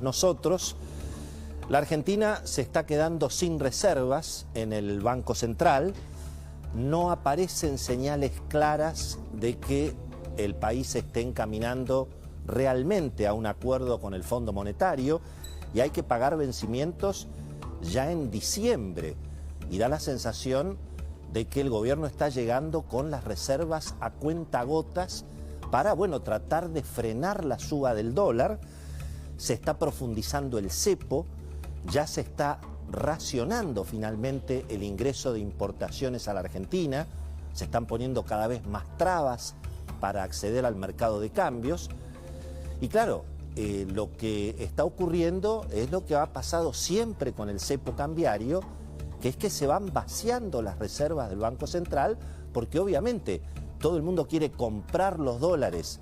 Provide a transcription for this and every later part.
nosotros, la Argentina se está quedando sin reservas en el Banco Central. No aparecen señales claras de que el país esté encaminando realmente a un acuerdo con el Fondo Monetario y hay que pagar vencimientos ya en diciembre. Y da la sensación de que el gobierno está llegando con las reservas a cuentagotas para, tratar de frenar la suba del dólar. Se está profundizando el cepo, ya se está racionando finalmente el ingreso de importaciones a la Argentina, se están poniendo cada vez más trabas para acceder al mercado de cambios. Y claro, lo que está ocurriendo es lo que ha pasado siempre con el cepo cambiario, que es que se van vaciando las reservas del Banco Central, porque obviamente todo el mundo quiere comprar los dólares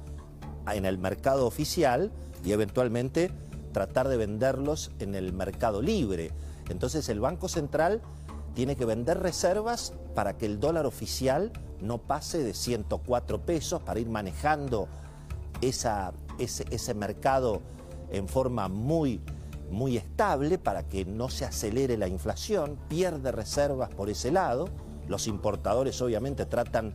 en el mercado oficial y eventualmente tratar de venderlos en el mercado libre. Entonces el Banco Central tiene que vender reservas para que el dólar oficial no pase de 104 pesos, para ir manejando ese mercado en forma muy estable, para que no se acelere la inflación. Pierde reservas por ese lado. Los importadores obviamente tratan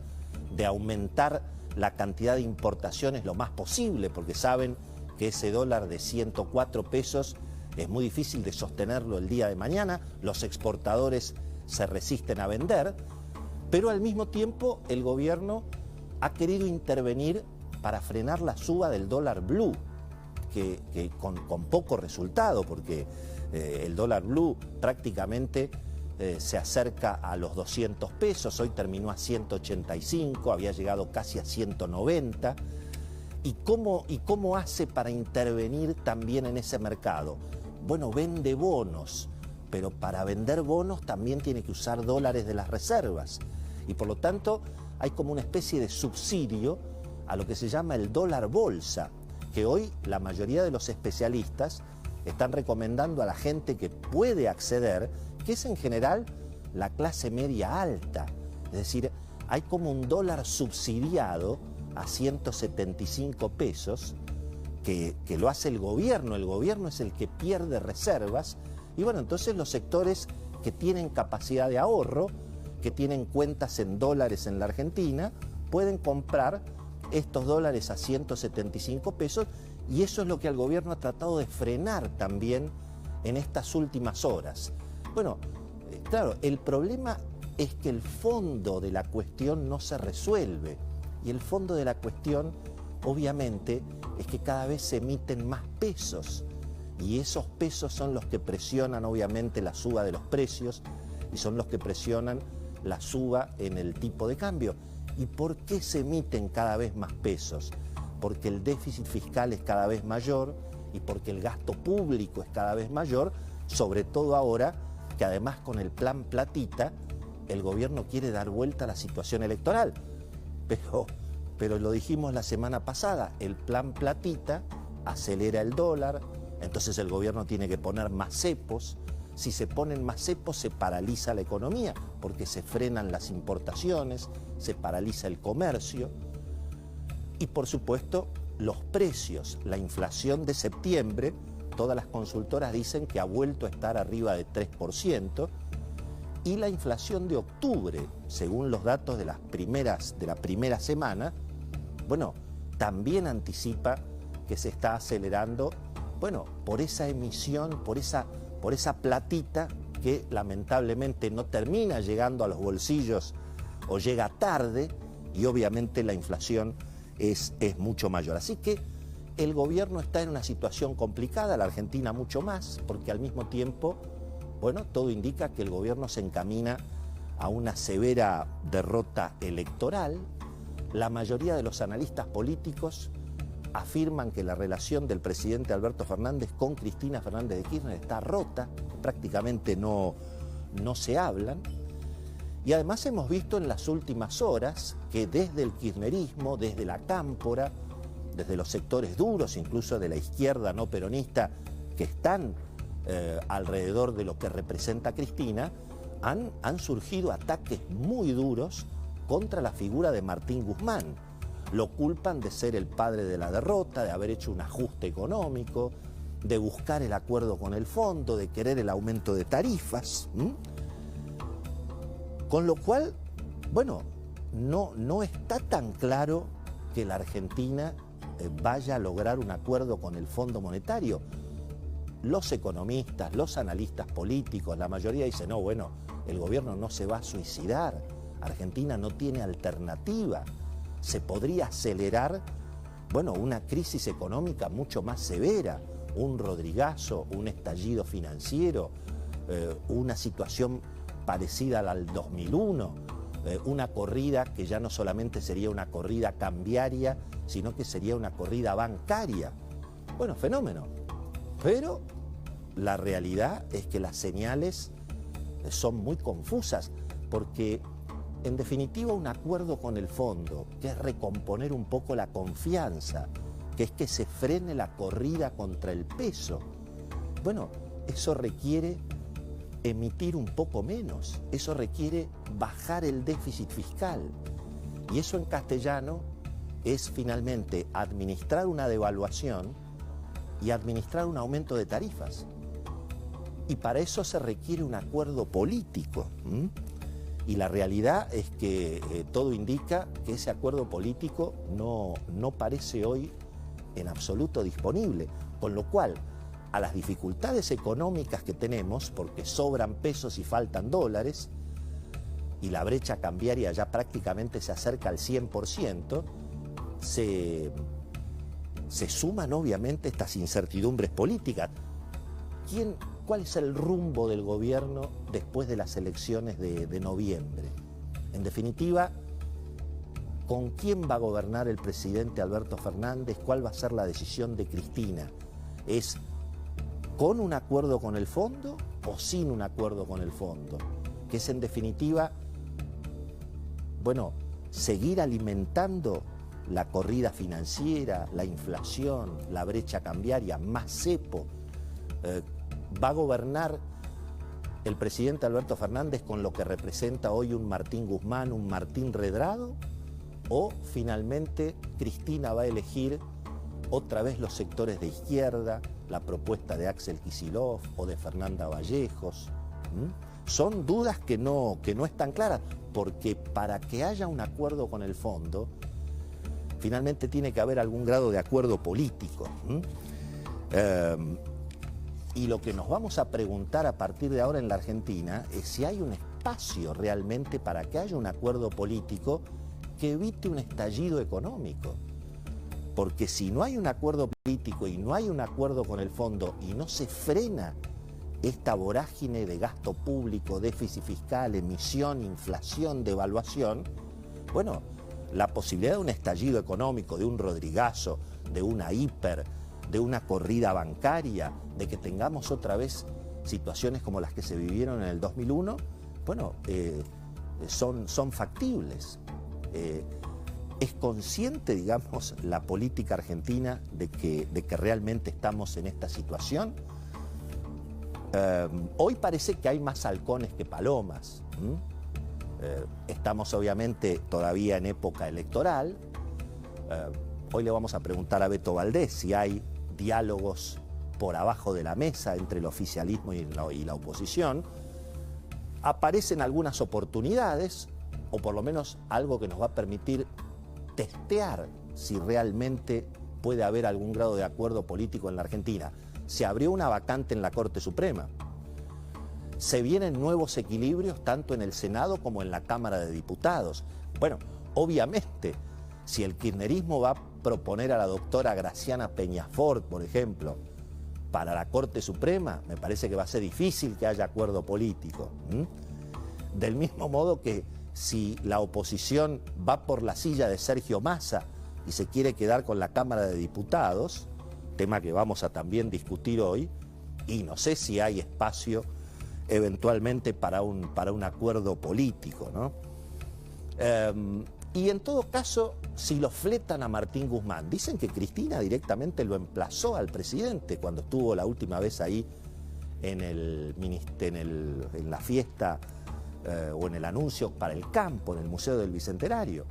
de aumentar la cantidad de importaciones lo más posible, porque saben que ese dólar de 104 pesos es muy difícil de sostenerlo el día de mañana. Los exportadores se resisten a vender, pero al mismo tiempo el gobierno ha querido intervenir para frenar la suba del dólar blue, que con poco resultado, porque el dólar blue prácticamente se acerca a los 200 pesos, hoy terminó a 185, había llegado casi a 190. ¿Y cómo hace para intervenir también en ese mercado? Bueno, vende bonos, pero para vender bonos también tiene que usar dólares de las reservas. Y por lo tanto hay como una especie de subsidio a lo que se llama el dólar bolsa, que hoy la mayoría de los especialistas están recomendando a la gente que puede acceder, que es en general la clase media alta. Es decir, hay como un dólar subsidiado a 175 pesos, que lo hace el gobierno es el que pierde reservas, y entonces los sectores que tienen capacidad de ahorro, que tienen cuentas en dólares en la Argentina, pueden comprar estos dólares a 175 pesos, y eso es lo que el gobierno ha tratado de frenar también en estas últimas horas. Claro, el problema es que el fondo de la cuestión no se resuelve. Y el fondo de la cuestión, obviamente, es que cada vez se emiten más pesos. Y esos pesos son los que presionan, obviamente, la suba de los precios y son los que presionan la suba en el tipo de cambio. ¿Y por qué se emiten cada vez más pesos? Porque el déficit fiscal es cada vez mayor y porque el gasto público es cada vez mayor, sobre todo ahora que además con el plan Platita el gobierno quiere dar vuelta a la situación electoral. Pero lo dijimos la semana pasada, el plan Platita acelera el dólar, entonces el gobierno tiene que poner más cepos. Si se ponen más cepos se paraliza la economía, porque se frenan las importaciones, se paraliza el comercio. Y por supuesto los precios, la inflación de septiembre, todas las consultoras dicen que ha vuelto a estar arriba de 3%, y la inflación de octubre, según los datos de la primera semana, también anticipa que se está acelerando, por esa emisión, por esa platita que lamentablemente no termina llegando a los bolsillos o llega tarde, y obviamente la inflación es mucho mayor. Así que el gobierno está en una situación complicada, la Argentina mucho más, porque al mismo tiempo, todo indica que el gobierno se encamina a una severa derrota electoral. La mayoría de los analistas políticos afirman que la relación del presidente Alberto Fernández con Cristina Fernández de Kirchner está rota, prácticamente no se hablan. Y además hemos visto en las últimas horas que desde el kirchnerismo, desde la cámpora, desde los sectores duros, incluso de la izquierda no peronista, que están alrededor de lo que representa Cristina, han surgido ataques muy duros contra la figura de Martín Guzmán. Lo culpan de ser el padre de la derrota, de haber hecho un ajuste económico, de buscar el acuerdo con el fondo, de querer el aumento de tarifas. Con lo cual, bueno, no está tan claro que la Argentina vaya a lograr un acuerdo con el Fondo Monetario. Los economistas, los analistas políticos, la mayoría dicen, no, bueno, el gobierno no se va a suicidar, Argentina no tiene alternativa, se podría acelerar, bueno, una crisis económica mucho más severa, un Rodrigazo, un estallido financiero, una situación parecida a la del 2001, una corrida que ya no solamente sería una corrida cambiaria, sino que sería una corrida bancaria. Bueno, fenómeno. Pero la realidad es que las señales son muy confusas, porque en definitiva un acuerdo con el fondo, que es recomponer un poco la confianza, que es que se frene la corrida contra el peso. Bueno, eso requiere emitir un poco menos, eso requiere bajar el déficit fiscal. Y eso en castellano es finalmente administrar una devaluación y administrar un aumento de tarifas. Y para eso se requiere un acuerdo político. Y la realidad es que todo indica que ese acuerdo político no parece hoy en absoluto disponible, con lo cual a las dificultades económicas que tenemos, porque sobran pesos y faltan dólares, y la brecha cambiaria ya prácticamente se acerca al 100%, se suman obviamente estas incertidumbres políticas. ¿Cuál es el rumbo del gobierno después de las elecciones de noviembre? En definitiva, ¿con quién va a gobernar el presidente Alberto Fernández? ¿Cuál va a ser la decisión de Cristina? ¿Es con un acuerdo con el fondo o sin un acuerdo con el fondo? Que es en definitiva, bueno, seguir alimentando la corrida financiera, la inflación, la brecha cambiaria, más cepo. ¿Va a gobernar el presidente Alberto Fernández con lo que representa hoy un Martín Guzmán, un Martín Redrado? ¿O finalmente Cristina va a elegir otra vez los sectores de izquierda, la propuesta de Axel Kicillof o de Fernanda Vallejos? Son dudas que no están claras, porque para que haya un acuerdo con el fondo, finalmente tiene que haber algún grado de acuerdo político. Y lo que nos vamos a preguntar a partir de ahora en la Argentina es si hay un espacio realmente para que haya un acuerdo político que evite un estallido económico. Porque si no hay un acuerdo político y no hay un acuerdo con el fondo y no se frena esta vorágine de gasto público, déficit fiscal, emisión, inflación, devaluación, bueno, la posibilidad de un estallido económico, de un Rodrigazo, de una hiper, de una corrida bancaria, de que tengamos otra vez situaciones como las que se vivieron en el 2001, bueno, son factibles. ¿Es consciente, digamos, la política argentina de que realmente estamos en esta situación? Hoy parece que hay más halcones que palomas. Estamos obviamente todavía en época electoral. Hoy le vamos a preguntar a Beto Valdés si hay diálogos por abajo de la mesa entre el oficialismo y la oposición. Aparecen algunas oportunidades, o por lo menos algo que nos va a permitir testear si realmente puede haber algún grado de acuerdo político en la Argentina. Se abrió una vacante en la Corte Suprema. Se vienen nuevos equilibrios tanto en el Senado como en la Cámara de Diputados. Bueno, obviamente, si el kirchnerismo va a proponer a la doctora Graciana Peñafort, por ejemplo, para la Corte Suprema, me parece que va a ser difícil que haya acuerdo político. Del mismo modo que si la oposición va por la silla de Sergio Massa y se quiere quedar con la Cámara de Diputados, tema que vamos a también discutir hoy, y no sé si hay espacio eventualmente para un acuerdo político, ¿no? Y en todo caso, si lo fletan a Martín Guzmán, dicen que Cristina directamente lo emplazó al presidente cuando estuvo la última vez ahí en la fiesta o en el anuncio para el campo, en el Museo del Bicentenario.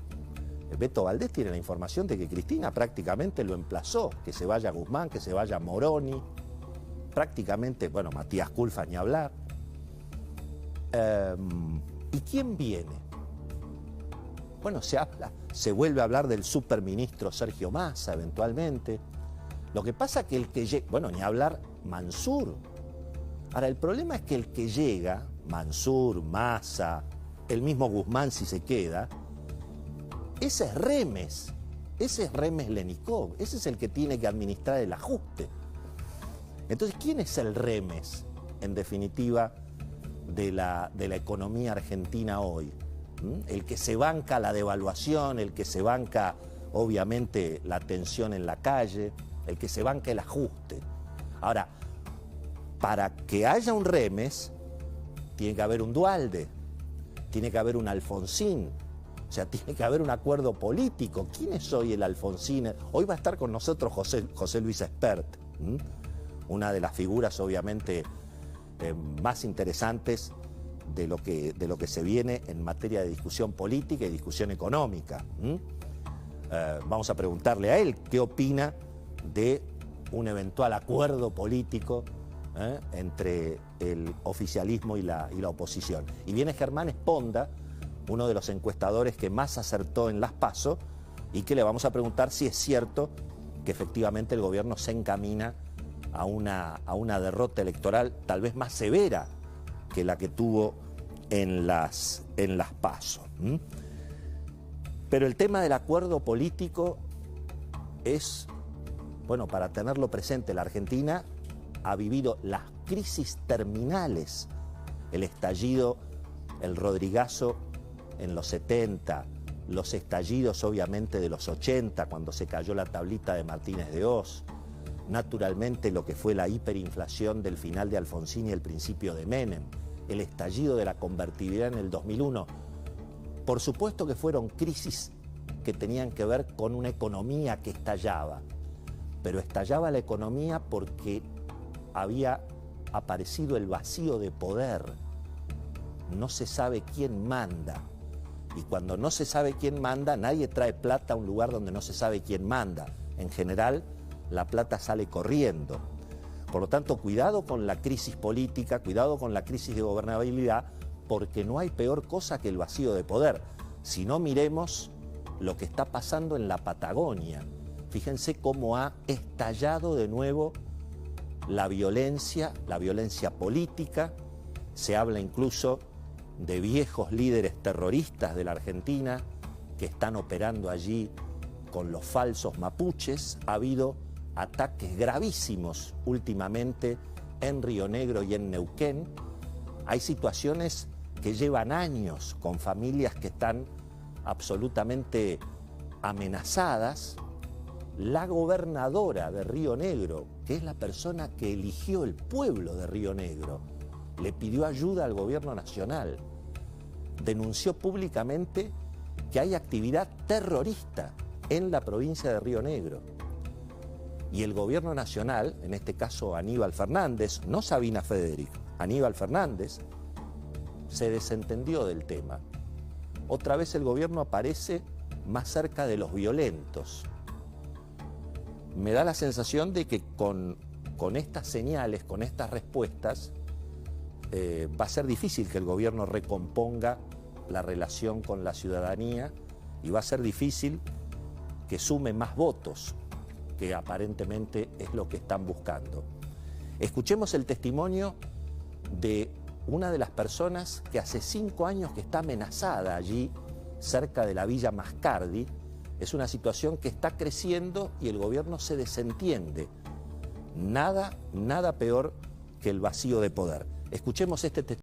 Beto Valdés tiene la información de que Cristina prácticamente lo emplazó, que se vaya Guzmán, que se vaya Moroni. prácticamente, bueno, Matías Culfas ni hablar. ¿Y quién viene? Bueno, se vuelve a hablar del superministro Sergio Massa eventualmente. Lo que pasa es que el que llega, bueno, ni hablar Mansur. Ahora, el problema es que el que llega, Mansur, Massa, el mismo Guzmán si se queda, ese es Remes Lenikov, ese es el que tiene que administrar el ajuste. Entonces, ¿quién es el Remes, en definitiva, de la economía argentina hoy? El que se banca la devaluación, el que se banca, obviamente, la tensión en la calle, el que se banca el ajuste. Ahora, para que haya un Remes, tiene que haber un Duhalde, tiene que haber un Alfonsín, o sea, tiene que haber un acuerdo político. ¿Quién es hoy el Alfonsín? Hoy va a estar con nosotros José Luis Espert, una de las figuras, obviamente, más interesantes de lo que se viene en materia de discusión política y discusión económica. Vamos a preguntarle a él qué opina de un eventual acuerdo político entre el oficialismo y la oposición. Y viene Germán Esponda, uno de los encuestadores que más acertó en las PASO, y que le vamos a preguntar si es cierto que efectivamente el gobierno se encamina a una derrota electoral tal vez más severa que la que tuvo en las PASO. Pero el tema del acuerdo político es, bueno, para tenerlo presente, la Argentina ha vivido las crisis terminales, el estallido, el Rodrigazo en los 70, los estallidos obviamente de los 80, cuando se cayó la tablita de Martínez de Hoz, naturalmente lo que fue la hiperinflación del final de Alfonsín y el principio de Menem, el estallido de la convertibilidad en el 2001. Por supuesto que fueron crisis que tenían que ver con una economía que estallaba, pero estallaba la economía porque había aparecido el vacío de poder. No se sabe quién manda. Y cuando no se sabe quién manda, nadie trae plata a un lugar donde no se sabe quién manda. En general, la plata sale corriendo. Por lo tanto, cuidado con la crisis política, cuidado con la crisis de gobernabilidad, porque no hay peor cosa que el vacío de poder. Si no, miremos lo que está pasando en la Patagonia. Fíjense cómo ha estallado de nuevo la violencia política. Se habla incluso de viejos líderes terroristas de la Argentina que están operando allí con los falsos mapuches. Ha habido ataques gravísimos últimamente en Río Negro y en Neuquén. Hay situaciones que llevan años con familias que están absolutamente amenazadas. La gobernadora de Río Negro, que es la persona que eligió el pueblo de Río Negro, le pidió ayuda al gobierno nacional, denunció públicamente que hay actividad terrorista en la provincia de Río Negro. Y el gobierno nacional, en este caso Aníbal Fernández, no Sabina Federic, Aníbal Fernández, se desentendió del tema. Otra vez el gobierno aparece más cerca de los violentos. Me da la sensación de que con estas señales, con estas respuestas, va a ser difícil que el gobierno recomponga la relación con la ciudadanía y va a ser difícil que sume más votos, que aparentemente es lo que están buscando. Escuchemos el testimonio de una de las personas que hace 5 años que está amenazada allí, cerca de la Villa Mascardi. Es una situación que está creciendo y el gobierno se desentiende. Nada peor que el vacío de poder. Escuchemos este testimonio.